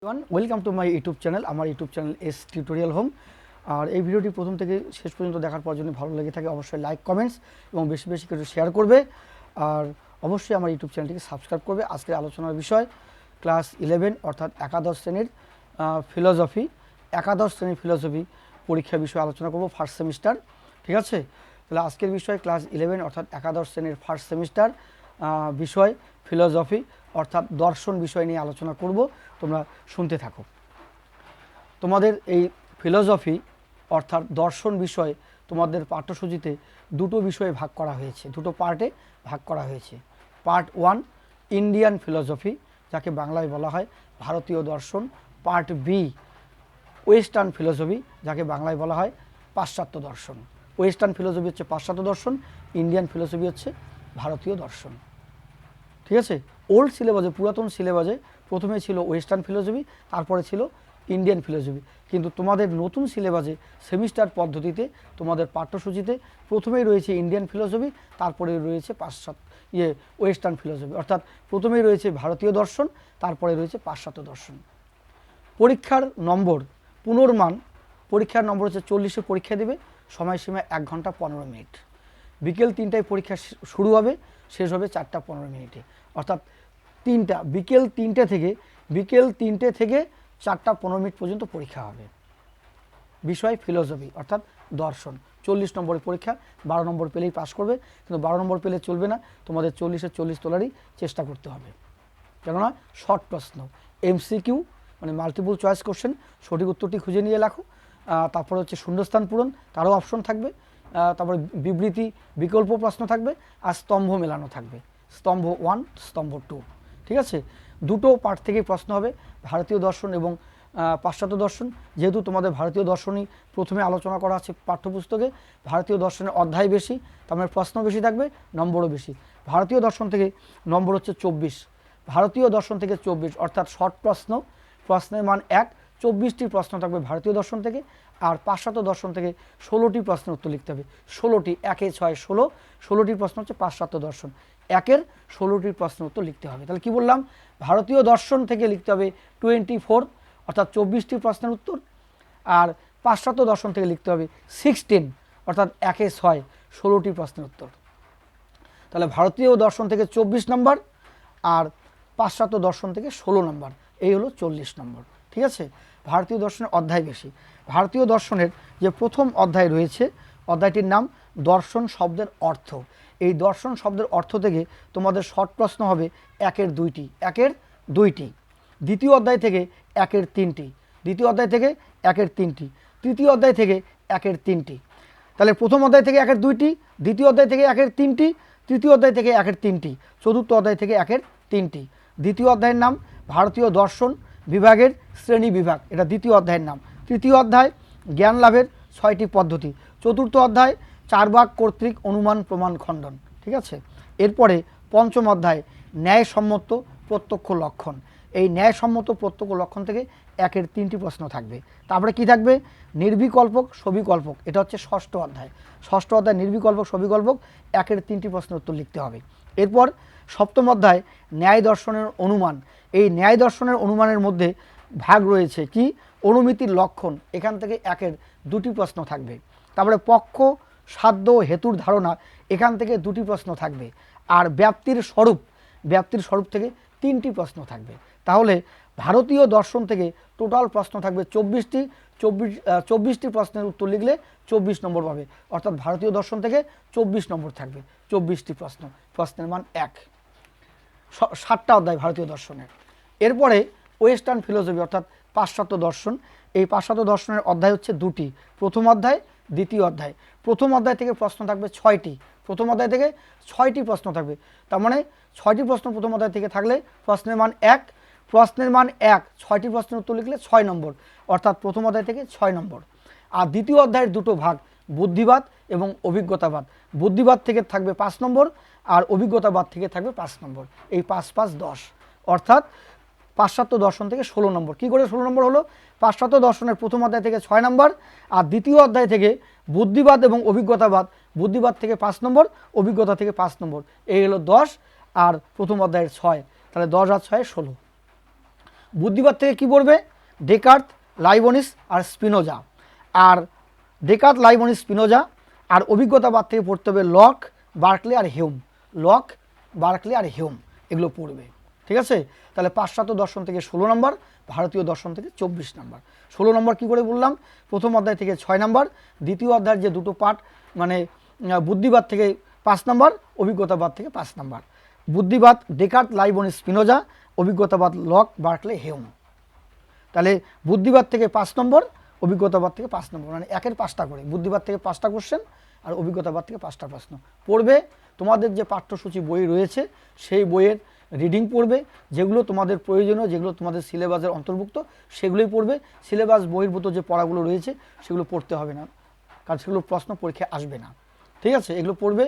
Welcome to my YouTube channel. আমার YouTube channel S tutorial home. আর এই ভিডিওটি প্রথম থেকে শেষ পর্যন্ত দেখার পর যদি ভালো লেগে থাকে অবশ্যই লাইক কমেন্টস এবং বেশি বেশি করে শেয়ার করবে। আর অবশ্যই আমার ইউটিউব চ্যানেলটিকে সাবস্ক্রাইব করবে। আজকের আলোচনার বিষয় ক্লাস 11 অর্থাৎ একাদশ শ্রেণীর ফিলোসফি, একাদশ শ্রেণীর ফিলোসফি পরীক্ষা বিষয়ে আলোচনা করব, ফার্স্ট সেমিস্টার। ঠিক আছে, তাহলে আজকের বিষয় ক্লাস 11 অর্থাৎ একাদশ শ্রেণীর ফার্স্ট সেমিস্টার বিষয় ফিলোসফি অর্থাৎ দর্শন বিষয় নিয়ে আলোচনা করব। তোমরা শুনতে থাকো। তোমাদের এই ফিলোসফি অর্থাৎ দর্শন বিষয় তোমাদের পাঠ্যসূচিতে দুটো বিষয়ে ভাগ করা হয়েছে, দুটো পার্টে ভাগ করা হয়েছে। পার্ট 1 ইন্ডিয়ান ফিলোসফি, যাকে বাংলায় বলা হয় ভারতীয় দর্শন। পার্ট বি ওয়েস্টার্ন ফিলোসফি, যাকে বাংলায় বলা হয় পাশ্চাত্য দর্শন। ওয়েস্টার্ন ফিলোসফি হচ্ছে পাশ্চাত্য দর্শন, ইন্ডিয়ান ফিলোসফি হচ্ছে ভারতীয় দর্শন। ঠিক আছে, ওল্ড সিলেবাসে, পুরাতন সিলেবাসে প্রথমে ছিল ওয়েস্টার্ন ফিলোসফি, তারপরে ছিল ইন্ডিয়ান ফিলোসফি। কিন্তু তোমাদের নতুন সিলেবাসে সেমিস্টার পদ্ধতিতে তোমাদের পাঠ্যসূচিতে প্রথমেই রয়েছে ইন্ডিয়ান ফিলোসফি, তারপরে রয়েছে ওয়েস্টার্ন ফিলোসফি, অর্থাৎ প্রথমেই রয়েছে ভারতীয় দর্শন, তারপরে রয়েছে পাশ্চাত্য দর্শন। পরীক্ষার নম্বর পুনর্মান, পরীক্ষার নম্বর হচ্ছে 40-এ পরীক্ষা দেবে, সময়সীমা 1 ঘন্টা 15 মিনিট। বিকেল 3টায় পরীক্ষা শুরু হবে, শেষ হবে 4টা 15 মিনিটে, অর্থাৎ বিকেল 3টে থেকে 4টা 15 মিনিট পর্যন্ত পরীক্ষা হবে। বিষয় ফিলোসফি অর্থাৎ দর্শন। 40 নম্বরের পরীক্ষা, 12 নম্বর পেলেই পাস করবে, কিন্তু 12 নম্বর পেলে চলবে না, তোমাদের 40-এ 40 তোলারই চেষ্টা করতে হবে। কেননা শর্ট প্রশ্ন, MCQ মানে মাল্টিপল চয়েস কোশ্চেন, সঠিক উত্তরটি খুঁজে নিয়ে লেখো। তারপরে হচ্ছে শূন্যস্থান পূরণ, তারও অপশন থাকবে। তারপরে বিবৃতি, বিকল্প প্রশ্ন থাকবে, আর স্তম্ভ মেলানো থাকবে, স্তম্ভ 1, স্তম্ভ 2। ঠিক আছে, দুটো পার্ট থেকেই প্রশ্ন হবে, ভারতীয় দর্শন এবং পাশ্চাত্য দর্শন। যেহেতু তোমাদের ভারতীয় দর্শনই প্রথমে আলোচনা করা আছে পাঠ্যপুস্তকে, ভারতীয় দর্শনের অধ্যায় বেশি, তার মানে প্রশ্ন বেশি থাকবে, নম্বরও বেশি। ভারতীয় দর্শন থেকে নম্বর হচ্ছে 24, ভারতীয় দর্শন থেকে 24, অর্থাৎ শর্ট প্রশ্ন, প্রশ্নের মান 1, 24টি প্রশ্ন থাকবে ভারতীয় দর্শন থেকে। আর পাশ্চাত্য দর্শন থেকে 16টি প্রশ্নের উত্তর লিখতে হবে। 16টি, 1-এ 6, 16টি প্রশ্ন হচ্ছে পাশ্চাত্য দর্শন, 1-এর 16টি প্রশ্নের উত্তর লিখতে হবে। তাহলে কি বললাম, ভারতীয় দর্শন থেকে লিখতে হবে 24, অর্থাৎ 24টি প্রশ্নের উত্তর। আর পাশ্চাত্য দর্শন থেকে লিখতে হবে 16, অর্থাৎ 1-এ 6, 16টি প্রশ্নের উত্তর। তাহলে ভারতীয় দর্শন থেকে 24 নম্বর আর পাশ্চাত্য দর্শন থেকে 16 নম্বর, এই হলো 40 নম্বর। ঠিক আছে, ভারতীয় দর্শনের অধ্যায় বেশি। ভারতীয় দর্শনের যে প্রথম অধ্যায় রয়েছে, অধ্যায়টির নাম দর্শন শব্দের অর্থ। এই দর্শন শব্দের অর্থ থেকে তোমাদের শর্ট প্রশ্ন হবে 1-এর 2টি, 1-এর 2টি। দ্বিতীয় অধ্যায় থেকে 1-এর 3টি, দ্বিতীয় অধ্যায় থেকে 1-এর 3টি, তৃতীয় অধ্যায় থেকে 1-এর 3টি। তাহলে প্রথম অধ্যায় থেকে 1-এর 2টি, দ্বিতীয় অধ্যায় থেকে 1-এর 3টি, তৃতীয় অধ্যায় থেকে 1-এর 3টি, চতুর্থ অধ্যায় থেকে 1-এর 3টি। দ্বিতীয় অধ্যায়ের নাম ভারতীয় দর্শন বিভাগের শ্রেণী বিভাগ, এটা দ্বিতীয় অধ্যায়ের নাম। তৃতীয় অধ্যায় জ্ঞান লাভের 6টি পদ্ধতি। চতুর্থ অধ্যায় 4 ভাগ কর্তৃক অনুমান প্রমাণ খণ্ডন। ঠিক আছে, এরপরে পঞ্চম অধ্যায় ন্যায়সম্মত প্রত্যক্ষ লক্ষণ। এই ন্যায়সম্মত প্রত্যক্ষ লক্ষণ থেকে 1-এর 3টি প্রশ্ন থাকবে। তারপরে কি থাকবে, নির্বিকল্পক সবিকল্পক, এটা হচ্ছে ষষ্ঠ অধ্যায়। ষষ্ঠ অধ্যায় নির্বিকল্পক সবিকল্পক, 1-এর 3টি প্রশ্নের উত্তর লিখতে হবে। এরপর সপ্তম অধ্যায় ন্যায় দর্শনের অনুমান। এই ন্যায় দর্শনের অনুমানের মধ্যে ভাগ রয়েছে কি, অনুমিতির লক্ষণ, এখান থেকে 1-এর 2টি প্রশ্ন থাকবে। তারপরে পক্ষ, সাধ্য, হেতুর ধারণা, এখান থেকে 2টি প্রশ্ন থাকবে। আর ব্যাপ্তির স্বরূপ থেকে 3টি প্রশ্ন থাকবে। তাহলে ভারতীয় দর্শন থেকে টোটাল প্রশ্ন থাকবে 24টি। 24টি প্রশ্নের উত্তর লিখলে 24 নম্বর পাবে, অর্থাৎ ভারতীয় দর্শন থেকে 24 নম্বর থাকবে, 24টি প্রশ্ন, প্রশ্নের মান 1। 7টা অধ্যায় ভারতীয় দর্শনের। এরপরে ওয়েস্টার্ন ফিলোসফি অর্থাৎ পাশ্চাত্য দর্শন। এই পাশ্চাত্য দর্শনের অধ্যায় হচ্ছে 2টি, প্রথম অধ্যায়, দ্বিতীয় অধ্যায়। প্রথম অধ্যায় থেকে প্রশ্ন থাকবে 6টি, প্রথম অধ্যায় থেকে 6টি প্রশ্ন থাকবে। তার মানে 6টি প্রশ্ন প্রথম অধ্যায় থেকে থাকলে প্রশ্নের মান 1, প্রশ্নের মান 1, 6টি প্রশ্নের উত্তর লিখলে 6 নম্বর, অর্থাৎ প্রথম অধ্যায় থেকে 6 নম্বর। আর দ্বিতীয় অধ্যায়ের দুটো ভাগ, বুদ্ধিবাদ এবং অভিজ্ঞতাবাদ। বুদ্ধিবাদ থেকে থাকবে 5 নম্বর, আর অভিজ্ঞতাবাদ থেকে থাকবে 5 নম্বর। এই 5, 5, 10, অর্থাৎ পাশ্চাত্য দর্শন থেকে 16 নম্বর। কী করে 16 নম্বর হলো, পাশ্চাত্য দর্শনের প্রথম অধ্যায় থেকে 6 নম্বর, আর দ্বিতীয় অধ্যায় থেকে বুদ্ধিবাদ এবং অভিজ্ঞতাবাদ, বুদ্ধিবাদ থেকে 5 নম্বর, অভিজ্ঞতা থেকে 5 নম্বর, এই হলো 10, আর প্রথম অধ্যায়ের 6, তাহলে 10 আর 6, 16। বুদ্ধিবাদ থেকে কি পড়বে? ডেকার্ত, লাইবনিস আর স্পিনোজা। আর ডেকার্ত, লাইবনিস, স্পিনোজা। আর অভিজ্ঞতাবাদ থেকে পড়তে হবে লক, বার্কলে আর হিউম। লক, বার্কলে আর হিউম এগুলো পড়বে। ঠিক আছে? তাহলে পাশ্চাত্য দর্শন থেকে 16 নম্বর, ভারতীয় দর্শন থেকে 24 নম্বর। 16 নম্বর কী করে বললাম? প্রথম অধ্যায় থেকে 6 নম্বর, দ্বিতীয় অধ্যায়ের যে দুটো পাঠ মানে বুদ্ধিবাদ থেকে 5 নম্বর, অভিজ্ঞতাবাদ থেকে 5 নম্বর। বুদ্ধিবাদ Descartes, লাইবনিস, Spinoza, অভিজ্ঞতাবাদ lock, Berkeley, Hume. তাহলে বুদ্ধিবাদ থেকে 5 নম্বর, অভিজ্ঞতাবাদ থেকে 5 নম্বর, মানে একের 5টা করে। বুদ্ধিবাদ থেকে 5টা কোশ্চেন আর অভিজ্ঞতাবাদ থেকে 5টা প্রশ্ন পড়বে। তোমাদের যে পাঠ্যসূচি বই রয়েছে সেই বইয়ের রিডিং পড়বে, যেগুলো তোমাদের প্রয়োজনীয়, যেগুলো তোমাদের সিলেবাসের অন্তর্ভুক্ত সেগুলোই পড়বে। সিলেবাস বহির্ভূত যে পড়াগুলো রয়েছে সেগুলো পড়তে হবে না, কারণ সেগুলো প্রশ্ন পরীক্ষায় আসবে না। ঠিক আছে? এগুলো পড়বে।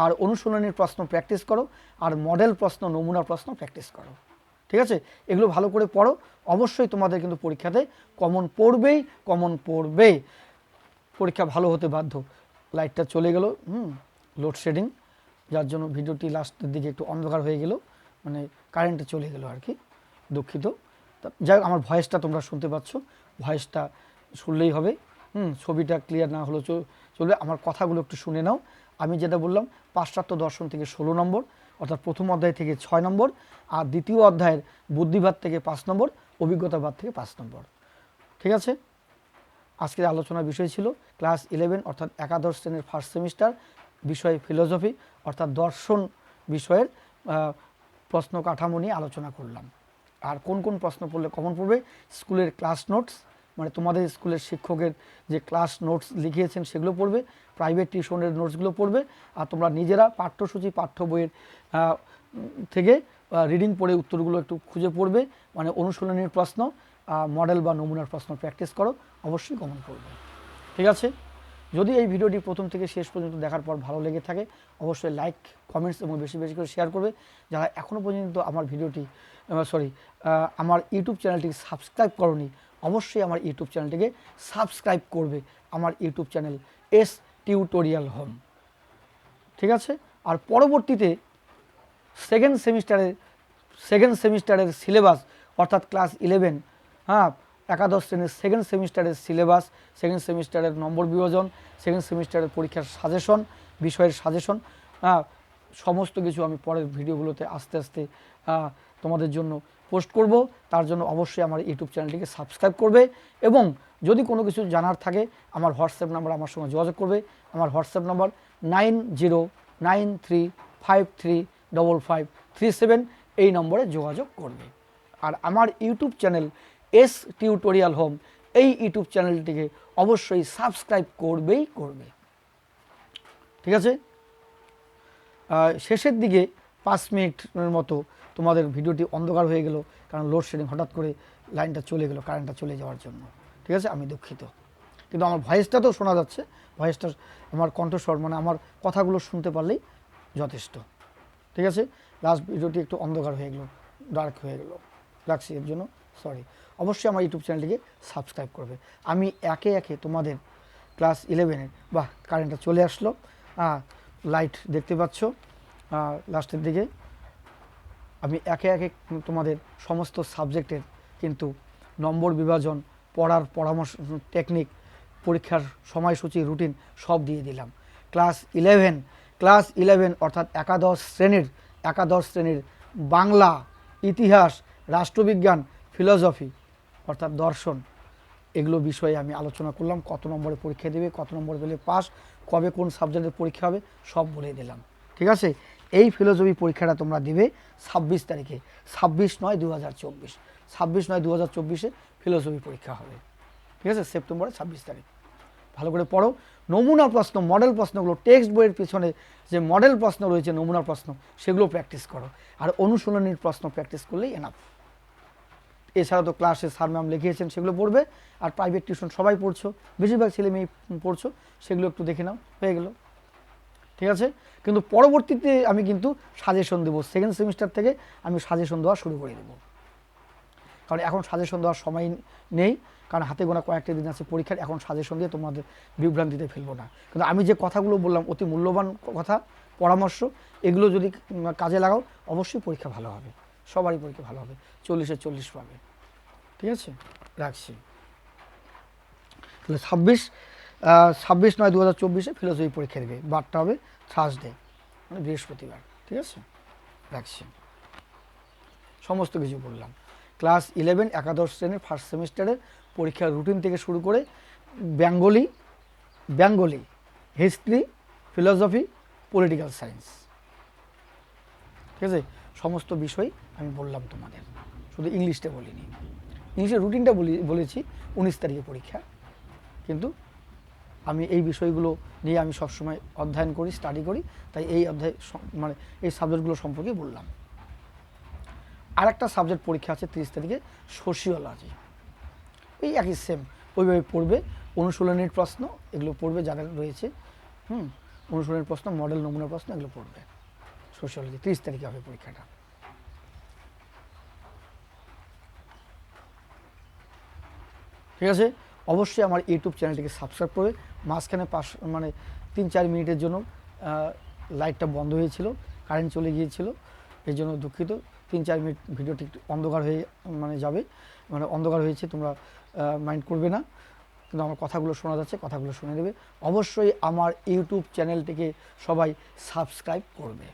আর অনুশীলনীর প্রশ্ন প্র্যাকটিস করো, আর মডেল প্রশ্ন, নমুনা প্রশ্ন প্র্যাকটিস করো। ঠিক আছে? এগুলো ভালো করে পড়ো, অবশ্যই তোমাদের কিন্তু পরীক্ষাতে কমন পড়বেই, কমন পড়বে। পরীক্ষা ভালো হতে বাধ্য। লাইটটা চলে গেল, লোডশেডিং, যার জন্য ভিডিওটি লাস্টের দিকে একটু অন্ধকার হয়ে গেল, মানে কারেন্টে চলে গেল আর কি, দুঃখিত। যাই হোক, আমার ভয়েসটা তোমরা শুনতে পাচ্ছ, ভয়েসটা শুনলেই হবে। ছবিটা ক্লিয়ার না হলেও চলবে, আমার কথাগুলো একটু শুনে নাও। আমি যেটা বললাম, পাশ্চাত্য দর্শন থেকে 16 নম্বর, অর্থাৎ প্রথম অধ্যায় থেকে 6 নম্বর, আর দ্বিতীয় অধ্যায়ের বুদ্ধিবাদ থেকে 5 নম্বর, অভিজ্ঞতাবাদ থেকে 5 নম্বর। ঠিক আছে? আজকের আলোচনার বিষয় ছিল ক্লাস 11 অর্থাৎ একাদশ শ্রেণীর ফার্স্ট সেমিস্টার, বিষয় ফিলোসফি অর্থাৎ দর্শন বিষয়ের প্রশ্ন কাঠামো নিয়ে আলোচনা করলাম। আর কোন কোন প্রশ্ন পড়লে কমন পড়বে? স্কুলের ক্লাস নোটস, মানে তোমাদের স্কুলের শিক্ষকের যে ক্লাস নোটস লিখিয়েছেন সেগুলো পড়বে, প্রাইভেট টিউশনের নোটসগুলো পড়বে, আর তোমরা নিজেরা পাঠ্যসূচি, পাঠ্য বইয়ের থেকে রিডিং পড়ে উত্তরগুলো একটু খুঁজে পড়বে, মানে অনুশীলনীর প্রশ্ন, মডেল বা নমুনার প্রশ্ন প্র্যাকটিস করো, অবশ্যই কমন পড়বে। ঠিক আছে? যদি এই ভিডিওটি প্রথম থেকে শেষ পর্যন্ত দেখার পর ভালো লেগে থাকে, অবশ্যই লাইক, কমেন্টস এবং বেশি বেশি করে শেয়ার করবে। যারা এখনও পর্যন্ত আমার ভিডিওটি আমার ইউটিউব চ্যানেলটি সাবস্ক্রাইব করনি, অবশ্যই আমার ইউটিউব চ্যানেলটিকে সাবস্ক্রাইব করবে। আমার YouTube channel S tutorial home. ঠিক আছে? আর পরবর্তীতে সেকেন্ড সেমিস্টারের সিলেবাস অর্থাৎ ক্লাস 11, একাদশ শ্রেণীর সেকেন্ড সেমিস্টারের সিলেবাস, সেকেন্ড সেমিস্টারের নম্বর বিভাজন, সেকেন্ড সেমিস্টারের পরীক্ষার সাজেশন, বিষয়ের সাজেশন, সমস্ত কিছু আমি পরের ভিডিওগুলোতে আস্তে আস্তে তোমাদের জন্য পোস্ট করব। তার জন্য অবশ্যই আমার ইউটিউব চ্যানেলটিকে সাবস্ক্রাইব করবে, এবং যদি কোনো কিছু জানার থাকে আমার হোয়াটসঅ্যাপ নাম্বার, আমার সঙ্গে যোগাযোগ করবে। আমার হোয়াটসঅ্যাপ নাম্বার 9093535537, এই নম্বরে যোগাযোগ করবে। আর আমার YouTube channel S tutorial home, এই ইউটিউব চ্যানেলটিকে অবশ্যই সাবস্ক্রাইব করবেই করবে। ঠিক আছে? শেষের দিকে 5 মিনিটের মতো তোমাদের ভিডিওটি অন্ধকার হয়ে গেল, কারণ লোডশেডিং, হঠাৎ করে লাইনটা চলে গেল কারেন্টটা চলে যাওয়ার জন্য। ঠিক আছে? আমি দুঃখিত, কিন্তু আমার ভয়েসটা তো শোনা যাচ্ছে, ভয়েসটা, আমার কণ্ঠস্বর, মানে আমার কথাগুলো শুনতে পারলেই যথেষ্ট। ঠিক আছে? লাস্ট ভিডিওটি একটু অন্ধকার হয়ে গেল, ডার্ক হয়ে গেল, রাখছি, এর জন্য সরি। অবশ্যই আমার ইউটিউব চ্যানেলটিকে সাবস্ক্রাইব করবে। আমি একে একে তোমাদের ক্লাস 11-এর, কারেন্টটা চলে আসলো, লাইট দেখতে পাচ্ছ লাস্টের দিকে, আমি একে একে তোমাদের সমস্ত সাবজেক্টের কিন্তু নম্বর বিভাজন, পড়ার পরামর্শ, টেকনিক, পরীক্ষার সময়সূচি, রুটিন সব দিয়ে দিলাম। ক্লাস 11 অর্থাৎ একাদশ শ্রেণীর বাংলা, ইতিহাস, রাষ্ট্রবিজ্ঞান, ফিলোসফি অর্থাৎ দর্শন, এগুলো বিষয়ে আমি আলোচনা করলাম। কত নম্বরে পরীক্ষা দেবে, কত নম্বর পেলে পাস, কবে কোন সাবজেক্টের পরীক্ষা হবে, সব বলে দিলাম। ঠিক আছে? এই ফিলোসফি পরীক্ষাটা তোমরা দিবে 26 তারিখে, 26/9/2024, 26/9/2024 ফিলোসফি পরীক্ষা হবে। ঠিক আছে? সেপ্টেম্বরের 26 তারিখ। ভালো করে পড়ো। নমুনা প্রশ্ন, মডেল প্রশ্নগুলো, টেক্সট বইয়ের পিছনে যে মডেল প্রশ্ন রয়েছে, নমুনা প্রশ্ন, সেগুলো প্র্যাকটিস করো। আর অনুশীলনীর প্রশ্ন প্র্যাকটিস করলেই এনাফ। এছাড়া তো ক্লাসে স্যার ম্যাম লিখিয়েছেন সেগুলো পড়বে, আর প্রাইভেট টিউশন সবাই পড়ছো, বেশিরভাগ ছেলে মেয়ে পড়ছো, সেগুলো একটু দেখে নাও, হয়ে গেল। ঠিক আছে? কিন্তু পরবর্তীতে আমি কিন্তু সাজেশন দেবো, সেকেন্ড সেমিস্টার থেকে আমি সাজেশন দেওয়া শুরু করে দেবো, কারণ এখন সাজেশন দেওয়ার সময় নেই, কারণ হাতে গোনা কয়েকটা দিন আছে পরীক্ষার। এখন সাজেশন দিয়ে তোমাদের বিভ্রান্তিতে ফেলবো না, কিন্তু আমি যে কথাগুলো বললাম অতি মূল্যবান কথা, পরামর্শ, এগুলো যদি কাজে লাগাও অবশ্যই পরীক্ষা ভালো হবে, সবারই পরীক্ষা ভালো হবে, 40-এ 40 পাবে। ঠিক আছে, রাখছি। তাহলে 26/9/2024 ফিলোসফি পরীক্ষা দেবে, বারটা হবে থার্সডে, মানে বৃহস্পতিবার। ঠিক আছে, রাখছি। সমস্ত কিছু বললাম। ক্লাস 11 একাদশ শ্রেণীর ফার্স্ট সেমিস্টারের পরীক্ষার রুটিন থেকে শুরু করে Bengali, history, philosophy, political science, ঠিক আছে, সমস্ত বিষয় আমি বললাম তোমাদের, শুধু ইংলিশটা বলিনি। ইংলিশের রুটিনটা বলেছি 19 তারিখে পরীক্ষা, কিন্তু আমি এই বিষয়গুলো নিয়ে আমি সবসময় অধ্যয়ন করি, স্টাডি করি, তাই এই মানে এই সাবজেক্টগুলো সম্পর্কে বললাম। আর একটা সাবজেক্ট পরীক্ষা আছে 30 তারিখে, সোশিওলজি। এই একই সেম, ওইভাবে পড়বে, অনুশীলনীর প্রশ্ন এগুলো পড়বে যাদের রয়েছে, অনুশীলনীর প্রশ্ন, মডেল নমুনা প্রশ্ন এগুলো পড়বে। সোশিওলজি 30 তারিখে হবে পরীক্ষাটা। ঠিক আছে, অবশ্যই আমার ইউটিউব চ্যানেলটিকে সাবস্ক্রাইব করে। মাঝখানে 3-4 মিনিটের জন্য লাইটটা বন্ধ হয়েছিল, কারেন্ট চলে গিয়েছিল, এই জন্য দুঃখিত। 3-4 মিনিট ভিডিওটি একটু অন্ধকার হয়ে যাবে, অন্ধকার হয়েছে, তোমরা মাইন্ড করবে না, কিন্তু আমার কথাগুলো শোনা যাচ্ছে, কথাগুলো শুনে নেবে। অবশ্যই আমার ইউটিউব চ্যানেলটিকে সবাই সাবস্ক্রাইব করবে।